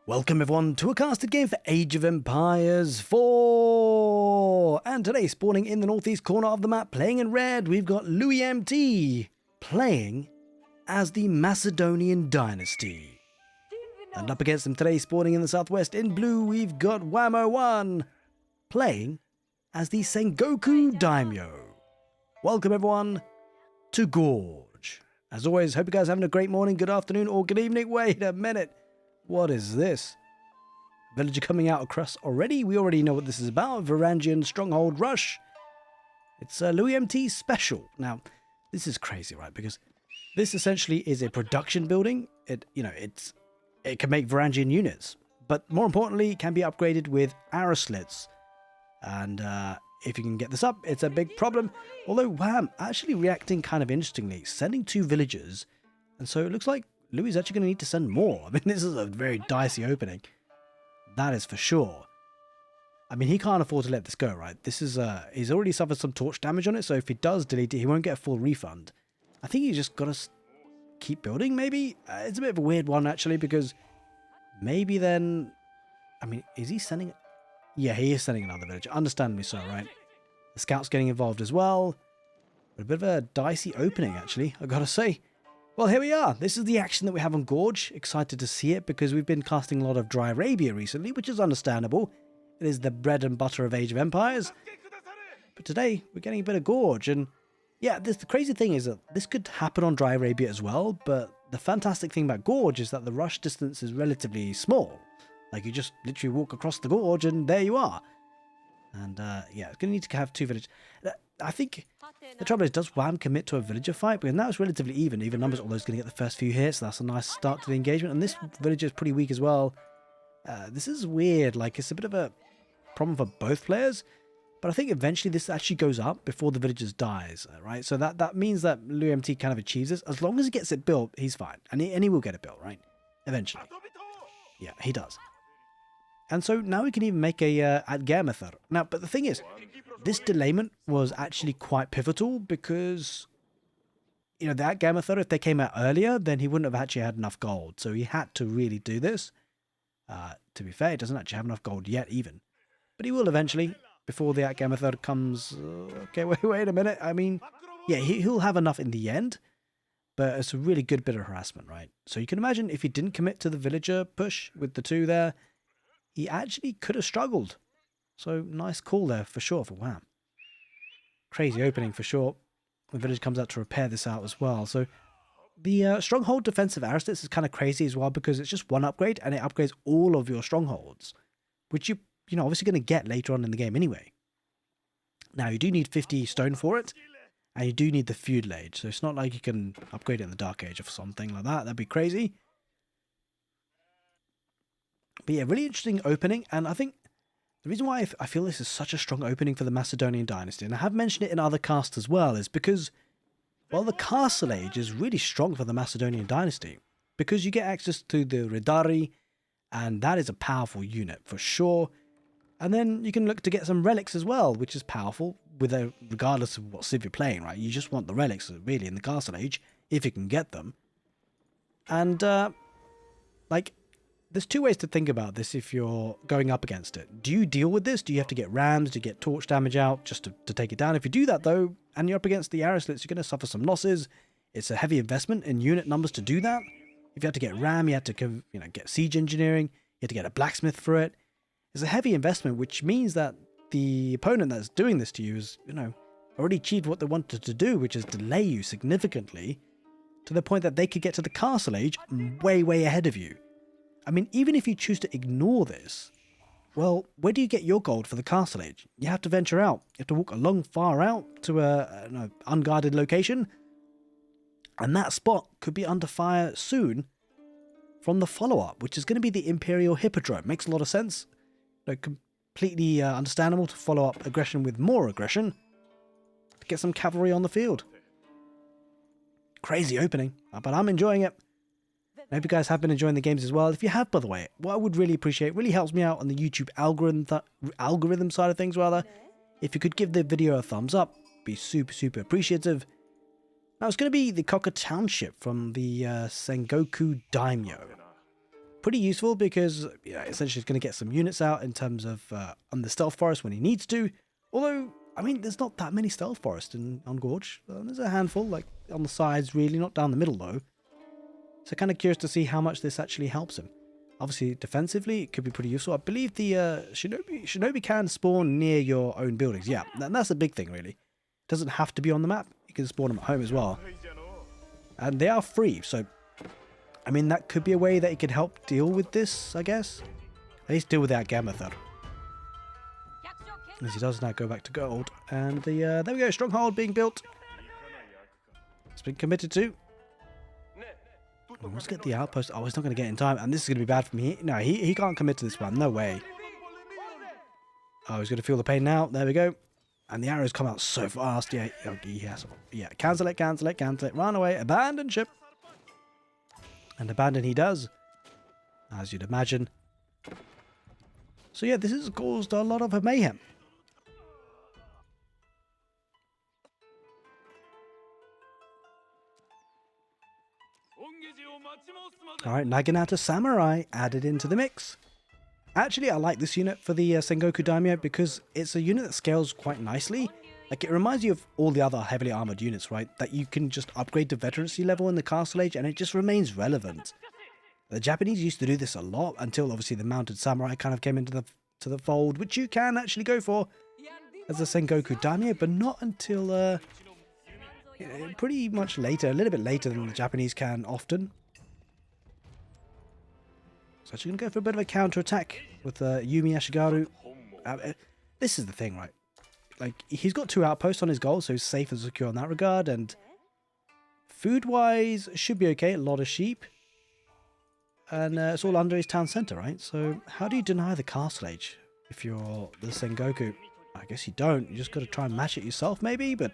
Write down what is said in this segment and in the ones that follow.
Welcome everyone to a casted game for Age of Empires 4! And today, spawning in the northeast corner of the map, playing in red, we've got Louis MT playing as the Macedonian dynasty. And up against him today, spawning in the southwest in blue, we've got Aoe4 playing as the Sengoku daimyo. Welcome everyone to Gorge. As always, hope you guys are having a great morning, good afternoon, or good evening. Wait a minute. What is this? Villager coming out across already? We already know what this is about. Verangian Stronghold rush. It's a Louis MT special. Now, this is crazy, right? Because this essentially is a production building. It can make Verangian units. But more importantly, it can be upgraded with arrow slits. And if you can get this up, it's a big problem. Although Wham actually reacting kind of interestingly, sending 2 villagers. And so it looks like Louis is actually going to need to send more. I mean, this is a very dicey opening. That is for sure. I mean, he can't afford to let this go, right? This is, he's already suffered some torch damage on it, so if he does delete it, he won't get a full refund. I think he's just got to keep building, maybe? It's a bit of a weird one, actually, because maybe then... I mean, is he sending... Yeah, he is sending another villager. Understandably so, right? The scout's getting involved as well. But a bit of a dicey opening, actually, I've got to say. Well, here we are. This is the action that we have on Gorge. Excited to see it because we've been casting a lot of Dry Arabia recently, which is understandable. It is the bread and butter of Age of Empires. But today, we're getting a bit of Gorge. And yeah, the crazy thing is that this could happen on Dry Arabia as well. But the fantastic thing about Gorge is that the rush distance is relatively small. Like you just literally walk across the Gorge and there you are. And yeah, it's going to need to have 2 villages. I think the trouble is, does Wham commit to a villager fight? Because now it's relatively even numbers, although he's going to get the first few hits. That's a nice start to the engagement. And this villager is pretty weak as well. This is weird. Like, it's a bit of a problem for both players. But I think eventually this actually goes up before the villagers dies, right? So that means that Louis MT kind of achieves this. As long as he gets it built, he's fine. And he will get it built, right? Eventually. Yeah, he does. And so now we can even make a Aoe4. Now, but the thing is, this delayment was actually quite pivotal because, you know, the Aoe4, if they came out earlier, then he wouldn't have actually had enough gold. So he had to really do this. To be fair, he doesn't actually have enough gold yet even. But he will eventually, before the Aoe4 comes... okay, wait a minute. I mean, yeah, he'll have enough in the end. But it's a really good bit of harassment, right? So you can imagine if he didn't commit to the villager push with the 2 there, he actually could have struggled. So nice call there for sure for Wham. Crazy opening for sure. The village comes out to repair this out as well. So the Stronghold defensive arrow slits is kind of crazy as well because it's just 1 upgrade and it upgrades all of your strongholds, which you know obviously going to get later on in the game anyway. Now you do need 50 stone for it, and you do need the feudal age. So it's not like you can upgrade it in the Dark Age or something like that. That'd be crazy. But yeah, really interesting opening, and I think the reason why I feel this is such a strong opening for the Macedonian dynasty, and I have mentioned it in other casts as well, is because, well, the castle age is really strong for the Macedonian dynasty, because you get access to the Redari, and that is a powerful unit for sure, and then you can look to get some relics as well, which is powerful, regardless of what civ you're playing, right? You just want the relics, really, in the castle age, if you can get them. And, like... there's 2 ways to think about this if you're going up against it. Do you deal with this? Do you have to get rams? Do you get torch damage out just to take it down? If you do that, though, and you're up against the arrow slits, you're going to suffer some losses. It's a heavy investment in unit numbers to do that. If you have to get ram, you have to get siege engineering. You have to get a blacksmith for it. It's a heavy investment, which means that the opponent that's doing this to you is, already achieved what they wanted to do, which is delay you significantly to the point that they could get to the castle age way, way ahead of you. I mean, even if you choose to ignore this, well, where do you get your gold for the castle age? You have to venture out. You have to walk a long far out to an unguarded location. And that spot could be under fire soon from the follow-up, which is going to be the Imperial Hippodrome. Makes a lot of sense. Completely understandable to follow up aggression with more aggression to get some cavalry on the field. Crazy opening, but I'm enjoying it. I hope you guys have been enjoying the games as well. If you have, by the way, what I would really appreciate, really helps me out on the YouTube algorithm side of things, rather. If you could give the video a thumbs up, be super, super appreciative. Now, it's going to be the Cocker Township from the Sengoku daimyo. pretty useful because essentially he's going to get some units out in terms of on the stealth forest when he needs to. Although, I mean, there's not that many stealth forests on Gorge. There's a handful, like on the sides, really, not down the middle though. So kind of curious to see how much this actually helps him. Obviously, defensively, it could be pretty useful. I believe the Shinobi can spawn near your own buildings. Yeah, and that's a big thing, really. It doesn't have to be on the map. You can spawn them at home as well. And they are free, so I mean, that could be a way that he could help deal with this, I guess. At least deal with that gamma method. As he does now go back to gold. And there we go, Stronghold being built. It's been committed to. Let's get the outpost. Oh, he's not going to get in time. And this is going to be bad for me. No, he can't commit to this one. No way. Oh, he's going to feel the pain now. There we go. And the arrows come out so fast. Yeah, yes. Yeah, cancel it, cancel it, cancel it. Run away. Abandon ship. And abandon he does, as you'd imagine. So yeah, this has caused a lot of mayhem. Alright, Naginata Samurai added into the mix. Actually, I like this unit for the Sengoku daimyo because it's a unit that scales quite nicely. Like, it reminds you of all the other heavily armored units, right? That you can just upgrade to veterancy level in the Castle Age and it just remains relevant. The Japanese used to do this a lot until obviously the mounted samurai kind of came into the fold, which you can actually go for as a Sengoku daimyo, but not until pretty much later, a little bit later than the Japanese can often. So actually going to go for a bit of a counter-attack with Yumi Ashigaru. This is the thing, right? Like, he's got 2 outposts on his goal, so he's safe and secure in that regard, and food-wise, should be okay. A lot of sheep. And it's all under his town centre, right? So how do you deny the Castle Age if you're the Sengoku? I guess you don't. You just got to try and match it yourself, maybe, but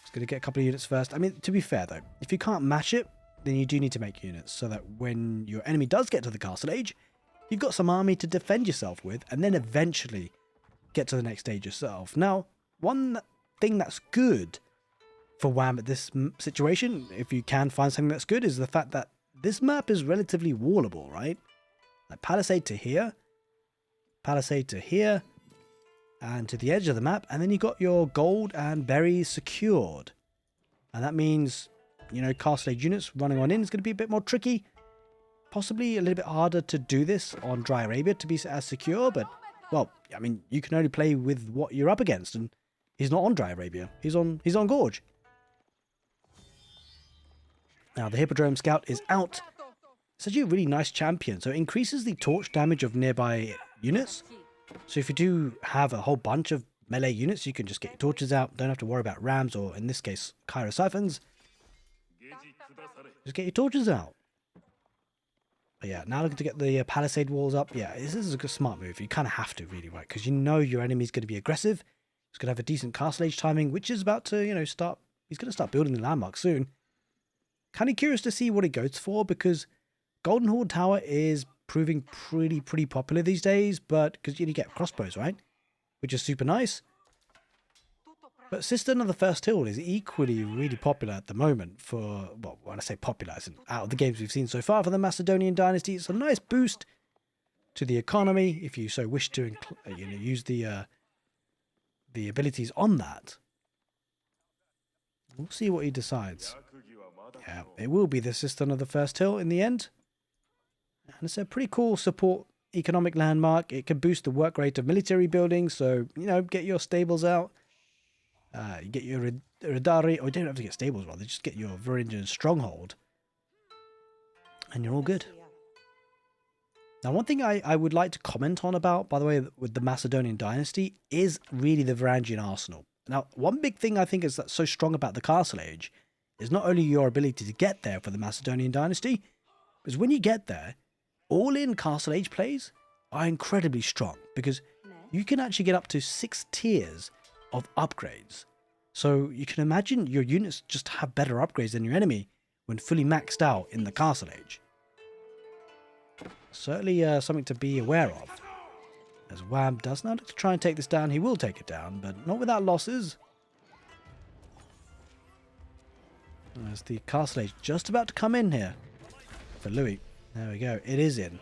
it's going to get a couple of units first. I mean, to be fair, though, if you can't match it, then you do need to make units so that when your enemy does get to the Castle Age, you've got some army to defend yourself with, and then eventually get to the next stage yourself. Now, one thing that's good for WAM at this situation, if you can find something that's good, is the fact that this map is relatively wallable, right? Like palisade to here, and to the edge of the map, and then you got your gold and berries secured. And that means, you know, Castle Age units running on in is going to be a bit more tricky. Possibly a little bit harder to do this on Dry Arabia to be as secure, but well, I mean, you can only play with what you're up against, and he's not on Dry Arabia. He's on Gorge. Now, the Hippodrome Scout is out. It's actually a really nice champion, so it increases the torch damage of nearby units. So if you do have a whole bunch of melee units, you can just get your torches out. Don't have to worry about rams, or in this case, Kyro Siphons. Just get your torches out. But yeah, now looking to get the palisade walls up. Yeah, this is a good, smart move. You kind of have to, really, right? Because you know your enemy's going to be aggressive. He's going to have a decent Castle Age timing, which is about to, you know, start. He's going to start building the landmark soon. Kind of curious to see what he goes for, because Golden Horde Tower is proving pretty popular these days, but because you get crossbows, right? Which is super nice. But Cistern of the First Hill is equally really popular at the moment for, well, when I say popular, it's out of the games we've seen so far for the Macedonian dynasty. It's a nice boost to the economy if you so wish to, you know, use the abilities on that. We'll see what he decides. Yeah, it will be the Cistern of the First Hill in the end. And it's a pretty cool support economic landmark. It can boost the work rate of military buildings, so, you know, get your stables out. You get your Radari, or you don't have to get stables, rather, just get your Verangian Stronghold. And you're all good. Now, one thing I would like to comment on about, by the way, with the Macedonian dynasty, is really the Verangian arsenal. Now, one big thing I think is that's so strong about the Castle Age is not only your ability to get there for the Macedonian dynasty, because when you get there, all-in Castle Age plays are incredibly strong, because you can actually get up to 6 tiers of upgrades. So you can imagine your units just have better upgrades than your enemy when fully maxed out in the Castle Age. Certainly something to be aware of. As Wham does now look to try and take this down. He will take it down, but not without losses. As the Castle Age just about to come in here for Louis. There we go. It is in.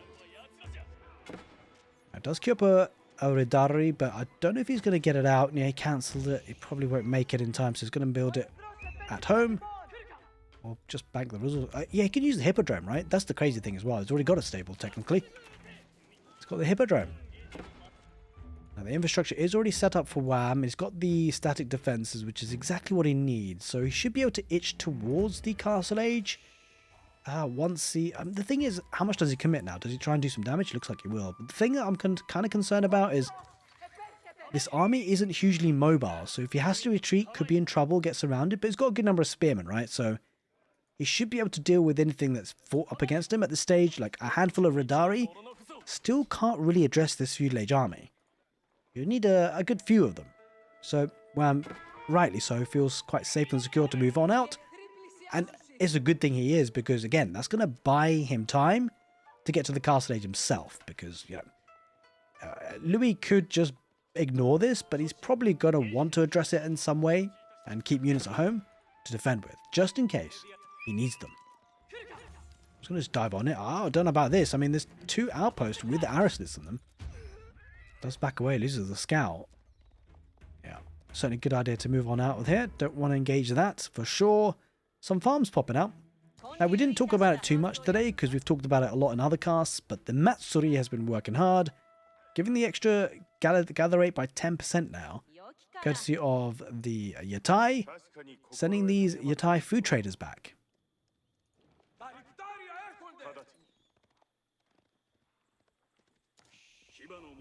It does queue up a Redari, but I don't know if he's going to get it out. Yeah, he cancelled it. He probably won't make it in time, so he's going to build it at home. Or just bank the results. Yeah, he can use the Hippodrome, right? That's the crazy thing as well. He's already got a stable, technically. He's got the Hippodrome. Now, the infrastructure is already set up for Wham. He's got the static defenses, which is exactly what he needs. So he should be able to itch towards the Castle Age. Once he... the thing is, how much does he commit now? Does he try and do some damage? Looks like he will. But the thing that I'm kind of concerned about is this army isn't hugely mobile. So if he has to retreat, could be in trouble, get surrounded. But he's got a good number of spearmen, right? So he should be able to deal with anything that's fought up against him at this stage. Like a handful of Redari still can't really address this feudal age army. You need a good few of them. So, rightly so, feels quite safe and secure to move on out. And it's a good thing he is, because again, that's going to buy him time to get to the Castle Age himself. Because, you know, Louis could just ignore this, but he's probably going to want to address it in some way and keep units at home to defend with, just in case he needs them. I'm just going to just dive on it. Oh, I don't know about this. I mean, there's 2 outposts with the Aristocrats in them. Does back away, loses the scout. Yeah, certainly a good idea to move on out with here. Don't want to engage that for sure. Some farms popping out. Now, we didn't talk about it too much today because we've talked about it a lot in other casts, but the Matsuri has been working hard, giving the extra gather rate by 10% now, courtesy of the Yatai, sending these Yatai food traders back.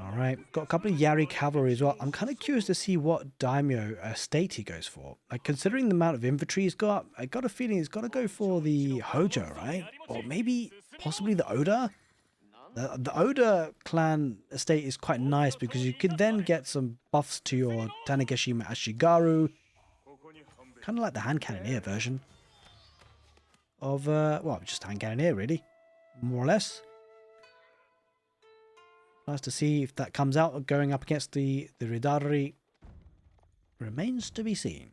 Alright, got a couple of Yari cavalry as well. I'm kind of curious to see what daimyo state he goes for. Like, considering the amount of infantry he's got, I got a feeling he's got to go for the Hojo, right? Or maybe, possibly the Oda? The Oda clan estate is quite nice because you could then get some buffs to your Tanegashi Ashigaru. Kind of like the hand cannoneer version of, well, just hand cannoneer really, more or less. Nice to see if that comes out going up against the Ridari. Remains to be seen.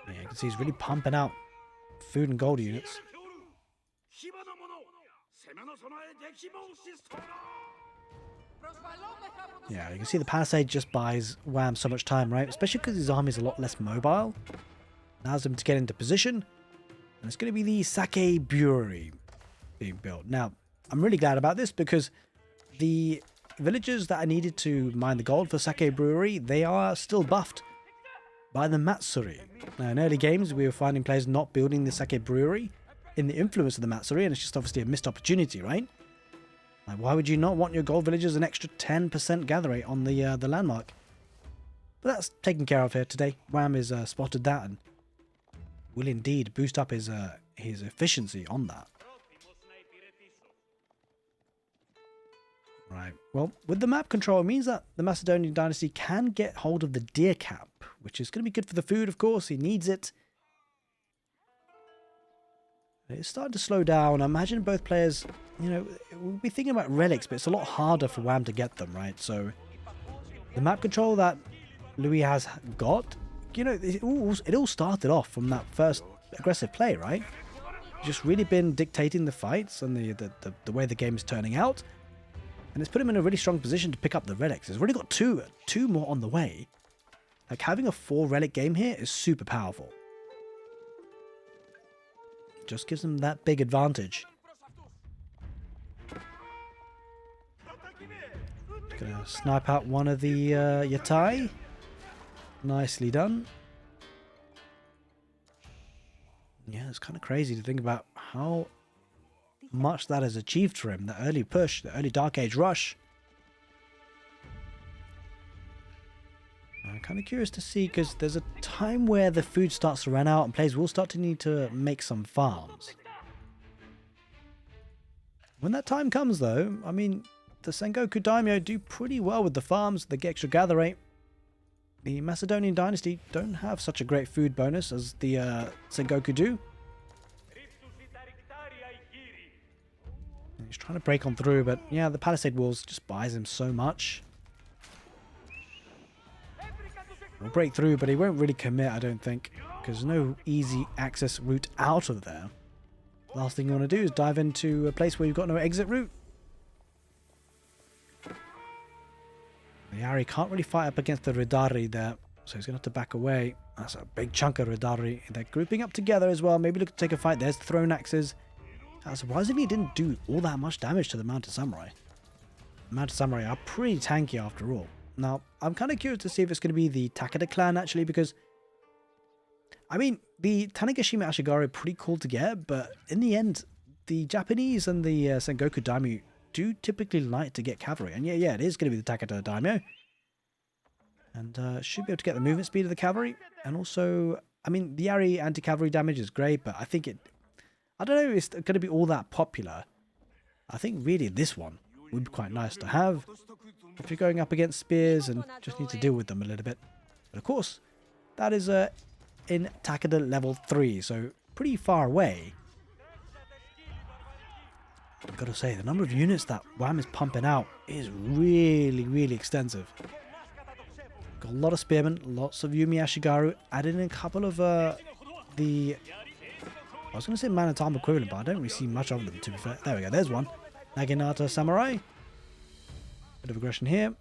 Yeah, you can see he's really pumping out food and gold units. Yeah, you can see the Palisade just buys Wham so much time, right? Especially because his army is a lot less mobile. Allows him to get into position. And it's going to be the Sake Brewery being built. Now, I'm really glad about this because the villagers that I needed to mine the gold for Sake Brewery, they are still buffed by the Matsuri. Now, in early games, we were finding players not building the Sake Brewery in the influence of the Matsuri, and it's just obviously a missed opportunity, right? Like, why would you not want your gold villagers an extra 10% gather rate on the landmark? But that's taken care of here today. Wham has spotted that and will indeed boost up his efficiency on that. Right, well, with the map control, it means that the Macedonian dynasty can get hold of the deer cap, which is going to be good for the food, of course. He needs it. It's starting to slow down. I imagine both players, you know, we'll be thinking about relics, but it's a lot harder for Wham to get them, right? So the map control that Louis has got, you know, it all started off from that first aggressive play, right? Just really been dictating the fights and the way the game is turning out. And it's put him in a really strong position to pick up the relics. He's already got two more on the way. Like, having a 4 relic game here is super powerful. Just gives him that big advantage. Gonna snipe out one of the Yatai. Nicely done. Yeah, it's kind of crazy to think about how much that has achieved for him. The early push, the early Dark Age rush. I'm kind of curious to see, because there's a time where the food starts to run out and players will start to need to make some farms. When that time comes though, I mean, the Sengoku daimyo do pretty well with the farms. They get extra gather rate. The Macedonian dynasty don't have such a great food bonus as the Sengoku do. He's trying to break on through, but yeah, the palisade walls just buys him so much. He'll break through, but he won't really commit, I don't think, because there's no easy access route out of there. Last thing you want to do is dive into a place where you've got no exit route. The Yari can't really fight up against the Ridari there, so he's going to have to back away. That's a big chunk of Ridari. They're grouping up together as well. Maybe look to take a fight. There's the thrown axes. Surprisingly, it didn't do all that much damage to the Mounted Samurai. The Mounted Samurai are pretty tanky after all. Now, I'm kind of curious to see if it's going to be the Takeda clan actually, because I mean, the Tanegashima Ashigaru are pretty cool to get, but in the end, the Japanese and the Sengoku daimyo do typically like to get cavalry. And yeah, it is going to be the Takeda daimyo. And should be able to get the movement speed of the cavalry. And also, I mean, the Yari anti-cavalry damage is great, but I think I don't know if it's going to be all that popular. I think really this one would be quite nice to have if you're going up against spears and just need to deal with them a little bit. But of course, that is in Takeda level 3, so pretty far away. I've got to say, the number of units that Wham is pumping out is really, really extensive. Got a lot of spearmen, lots of Yumi Ashigaru, added in a couple of I was going to say Man-at-Arm equivalent, but I don't really see much of them, to be fair. There we go, there's one. Naginata Samurai. Bit of aggression here.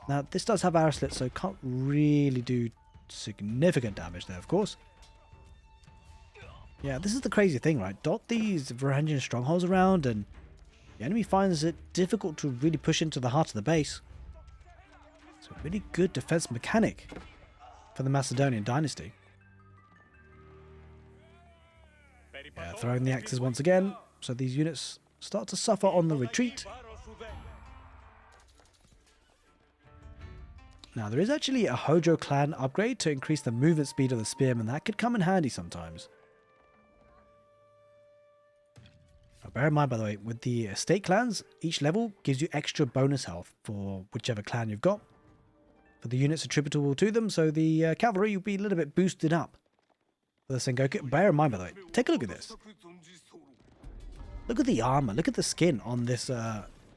Now, this does have Arrowslit, so can't really do significant damage there, of course. Yeah, this is the crazy thing, right? Dot these Verangian strongholds around, and the enemy finds it difficult to really push into the heart of the base. It's a really good defense mechanic for the Macedonian dynasty. Yeah, throwing the axes once again, so these units start to suffer on the retreat. Now, there is actually a Hojo clan upgrade to increase the movement speed of the spearmen. That could come in handy sometimes. Now, bear in mind, by the way, with the estate clans, each level gives you extra bonus health for whichever clan you've got, for the units attributable to them, so the cavalry will be a little bit boosted up. For the Sengoku, bear in mind, by the way, take a look at this. Look at the armor, look at the skin on this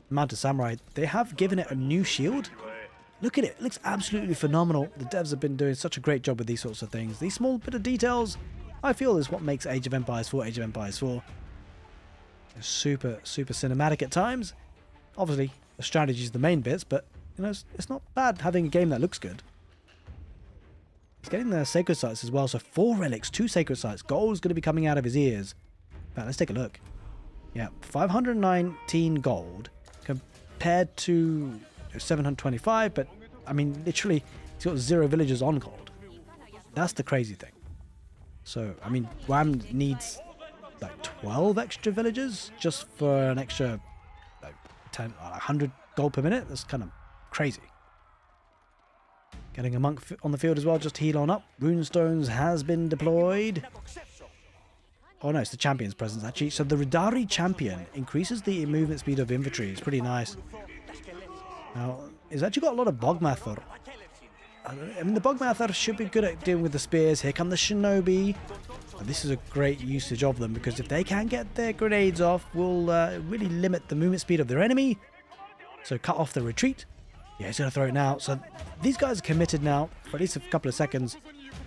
Mounted Samurai. They have given it a new shield. Look at it. It looks absolutely phenomenal. The devs have been doing such a great job with these sorts of things. These small bit of details, I feel, is what makes Age of Empires 4 Age of Empires 4. It's super, super cinematic at times. Obviously, the strategy is the main bits, but you know, it's not bad having a game that looks good. He's getting the sacred sites as well. So 4 relics, 2 sacred sites. Gold is going to be coming out of his ears. In fact, let's take a look. Yeah, 519 gold compared to 725, but I mean, literally, he's got 0 villagers on gold. That's the crazy thing. So, I mean, Wham needs like 12 extra villagers just for an extra like 100 gold per minute. That's kind of crazy. Getting a monk on the field as well, just to heal on up. Runestones has been deployed. Oh no, it's the champion's presence actually. So the Ridari champion increases the movement speed of infantry. It's pretty nice. Now, he's actually got a lot of Bogmathur. I mean, the Bogmathur should be good at dealing with the spears. Here come the Shinobi. And this is a great usage of them, because if they can't get their grenades off, will really limit the movement speed of their enemy. So cut off the retreat. Yeah, he's going to throw it now. So these guys are committed now for at least a couple of seconds.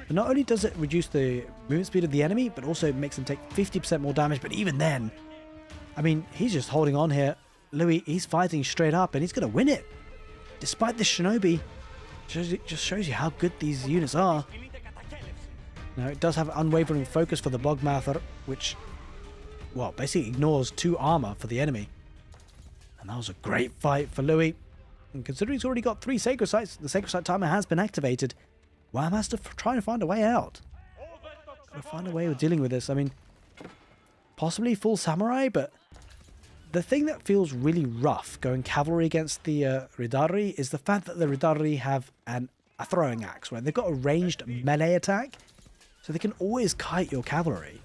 But not only does it reduce the movement speed of the enemy, but also it makes them take 50% more damage. But even then, I mean, he's just holding on here. Louis, he's fighting straight up, and he's going to win it. Despite the Shinobi, just shows you how good these units are. Now, it does have unwavering focus for the Bogmathur, which, well, basically ignores 2 armor for the enemy. And that was a great fight for Louis. And considering he's already got 3 sacred sites, the sacred site timer has been activated. Wham has to try and find a way out. Gotta find a way of dealing with this. I mean, possibly full samurai, but the thing that feels really rough going cavalry against the Ridari is the fact that the Ridari have a throwing axe, right? They've got a ranged melee attack, so they can always kite your cavalry.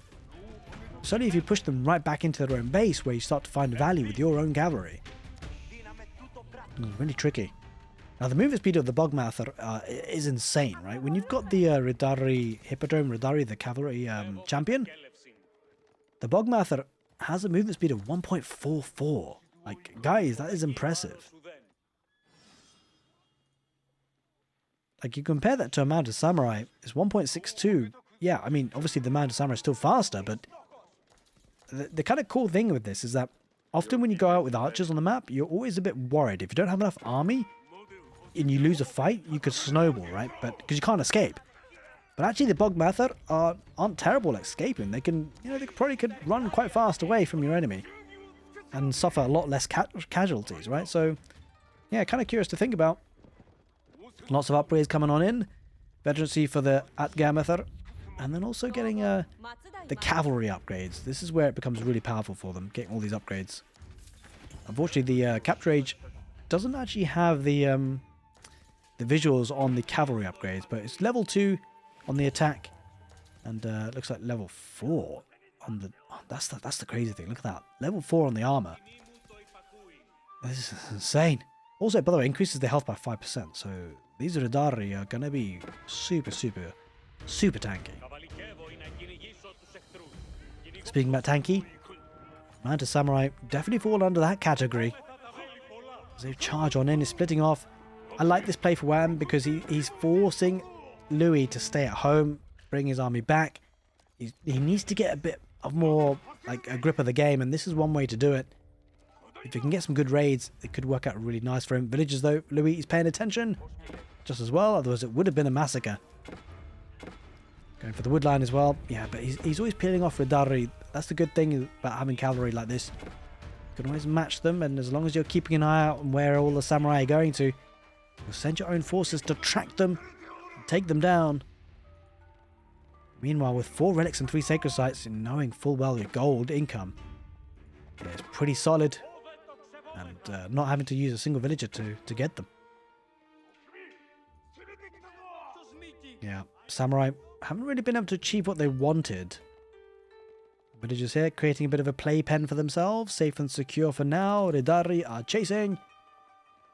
It's only if you push them right back into their own base where you start to find value with your own cavalry. Really tricky. Now, the movement speed of the Bogmathur is insane, right? When you've got the Ridari, Hippodrome Ridari, the cavalry champion, the Bogmathur has a movement speed of 1.44. Like, guys, that is impressive. Like, you compare that to a Mounted Samurai, it's 1.62. Yeah, I mean, obviously the Mounted Samurai is still faster, but the kind of cool thing with this is that often when you go out with archers on the map, you're always a bit worried. If you don't have enough army and you lose a fight, you could snowball, right? But because you can't escape. But actually, the Bogmather aren't terrible at escaping. They can, they probably could run quite fast away from your enemy and suffer a lot less casualties, right? So, yeah, kind of curious to think about. Lots of upgrades coming on in. Veterancy for the Atgamather. And then also getting the cavalry upgrades. This is where it becomes really powerful for them, getting all these upgrades. Unfortunately, the Capture Age doesn't actually have the visuals on the cavalry upgrades, but it's level 2 on the attack, and it looks like level 4 on the... Oh, that's the crazy thing. Look at that. Level 4 on the armor. This is insane. Also, by the way, increases the health by 5%, so these Redari are going to be super tanky. Speaking about tanky, Mounted Samurai definitely fall under that category. As they charge on in, is splitting off. I like this play for Wham because he's forcing Louis to stay at home, bring his army back. He needs to get a bit of more like a grip of the game, and this is one way to do it. If he can get some good raids, it could work out really nice for him. Villagers though, Louis is paying attention just as well, otherwise it would have been a massacre. Going for the wood line as well. Yeah, but he's always peeling off Redari. That's the good thing about having cavalry like this. You can always match them, and as long as you're keeping an eye out on where all the samurai are going to, you'll send your own forces to track them and take them down. Meanwhile, with 4 relics and 3 sacred sites, and knowing full well your gold income, yeah, it's pretty solid. And not having to use a single villager to get them. Yeah, samurai haven't really been able to achieve what they wanted. Villagers here creating a bit of a playpen for themselves. Safe and secure for now. Redari are chasing.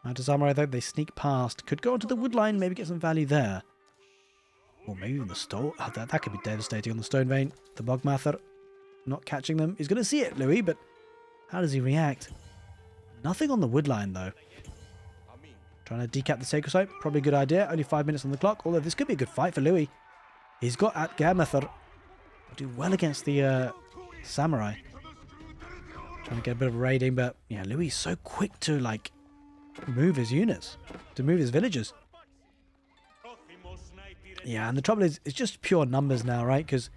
Mounted Samurai though, they sneak past. Could go onto the wood line, maybe get some value there. Or maybe even the stone. Oh, that could be devastating on the stone vein. The Bogmather not catching them. He's going to see it, Louis, but how does he react? Nothing on the wood line though. Trying to decap the sacred site, probably a good idea. Only 5 minutes on the clock, although this could be a good fight for Louis. He's got Atgamather. Do well against the samurai. Trying to get a bit of a raiding, but yeah, Louis is so quick to like move his units, to move his villagers. Yeah, and the trouble is, it's just pure numbers now, right? Because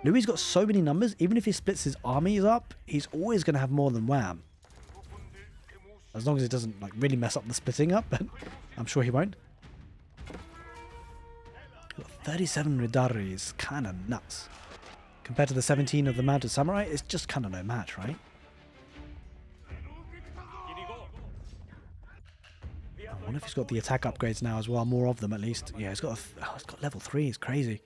Louis's got so many numbers, even if he splits his armies up, he's always going to have more than Wham. As long as it doesn't like really mess up the splitting up, but I'm sure he won't. 37 Redari is kind of nuts. Compared to the 17 of the Mounted Samurai, it's just kind of no match, right? I wonder if he's got the attack upgrades now as well, more of them at least. Yeah, he's got level 3, it's crazy.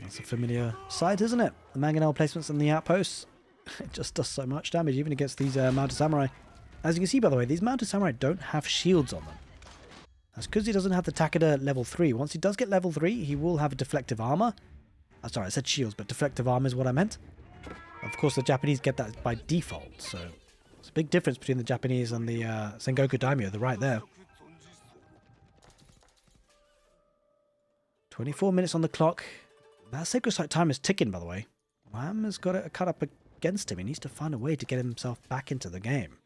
It's a familiar sight, isn't it? The mangonel placements and the outposts. It just does so much damage, even against these Mounted Samurai. As you can see, by the way, these Mounted Samurai don't have shields on them. That's because he doesn't have the Takeda level 3. Once he does get level 3, he will have a deflective armor. Oh, sorry, I said shields, but deflective armor is what I meant. Of course, the Japanese get that by default, so it's a big difference between the Japanese and the Sengoku daimyo. They're right there. 24 minutes on the clock. That sacred site time is ticking, by the way. Wham has got it cut up against him. He needs to find a way to get himself back into the game.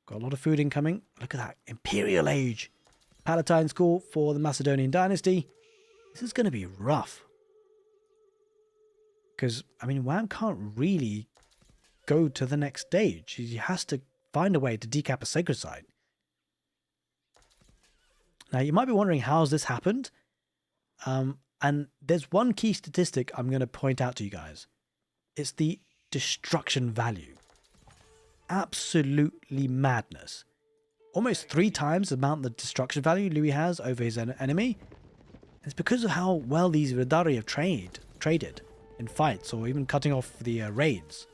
Got a lot of food incoming. Look at that. Imperial age. Palatine school for the Macedonian dynasty. This is going to be rough. Because, I mean, Wham can't really go to the next stage. He has to find a way to decap a sacred site. Now, you might be wondering how has this happened? And there's one key statistic I'm going to point out to you guys. It's the destruction value. Absolutely madness. Almost 3 times the amount of destruction value Louis has over his enemy. It's because of how well these Redari have traded in fights or even cutting off the raids.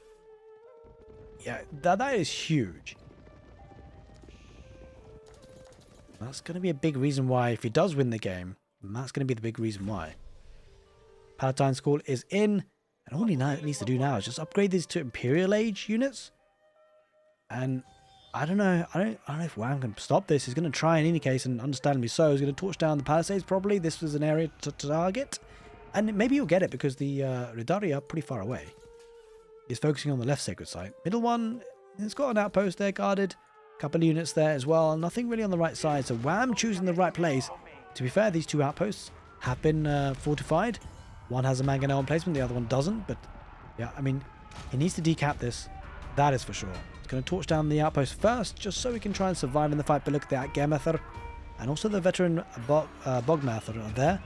Yeah, that is huge. That's going to be a big reason why, if he does win the game, that's going to be the big reason why. Palatine School is in, and all he needs to do now is just upgrade these to Imperial Age units. And I don't know. I don't know if Wham can stop this. He's going to try in any case, and understandably so. He's going to torch down the palisades probably. This was an area to target. And maybe he'll get it because the Ridari are pretty far away. He's focusing on the left sacred site. Middle one, it's got an outpost there guarded. A couple of units there as well. Nothing really on the right side. So Wham choosing the right place. To be fair, these two outposts have been fortified. One has a mangonel emplacement, the other one doesn't. But yeah, I mean, he needs to decap this. That is for sure. He's going to torch down the outpost first, just so he can try and survive in the fight. But look at that, Gemether. And also the veteran Bogmather are there.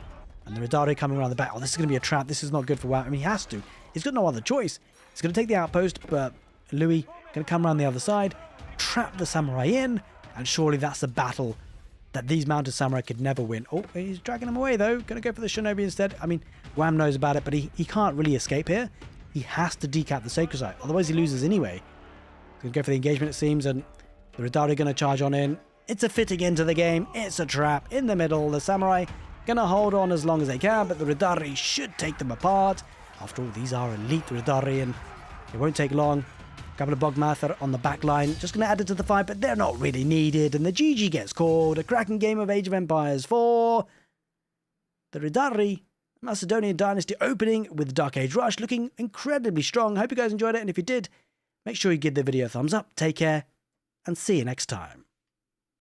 And the Ridari coming around the back. Oh, this is going to be a trap. This is not good for Wham. I mean, he has to. He's got no other choice. He's going to take the outpost, but Louis going to come around the other side, trap the samurai in, and surely that's a battle that these mounted samurai could never win. Oh, he's dragging him away, though. Going to go for the Shinobi instead. I mean, Wham knows about it, but he can't really escape here. He has to decap the sacred site. Otherwise, he loses anyway. He's going to go for the engagement, it seems, and the Ridari going to charge on in. It's a fitting end to the game. It's a trap in the middle. The samurai going to hold on as long as they can, but the Ridari should take them apart. After all, these are elite Ridari, and it won't take long. A couple of Bogmather on the back line. Just going to add it to the fight, but they're not really needed. And the GG gets called. A cracking game of Age of Empires 4. The Ridari Macedonian dynasty opening with Dark Age Rush, looking incredibly strong. I hope you guys enjoyed it, and if you did, make sure you give the video a thumbs up. Take care, and see you next time.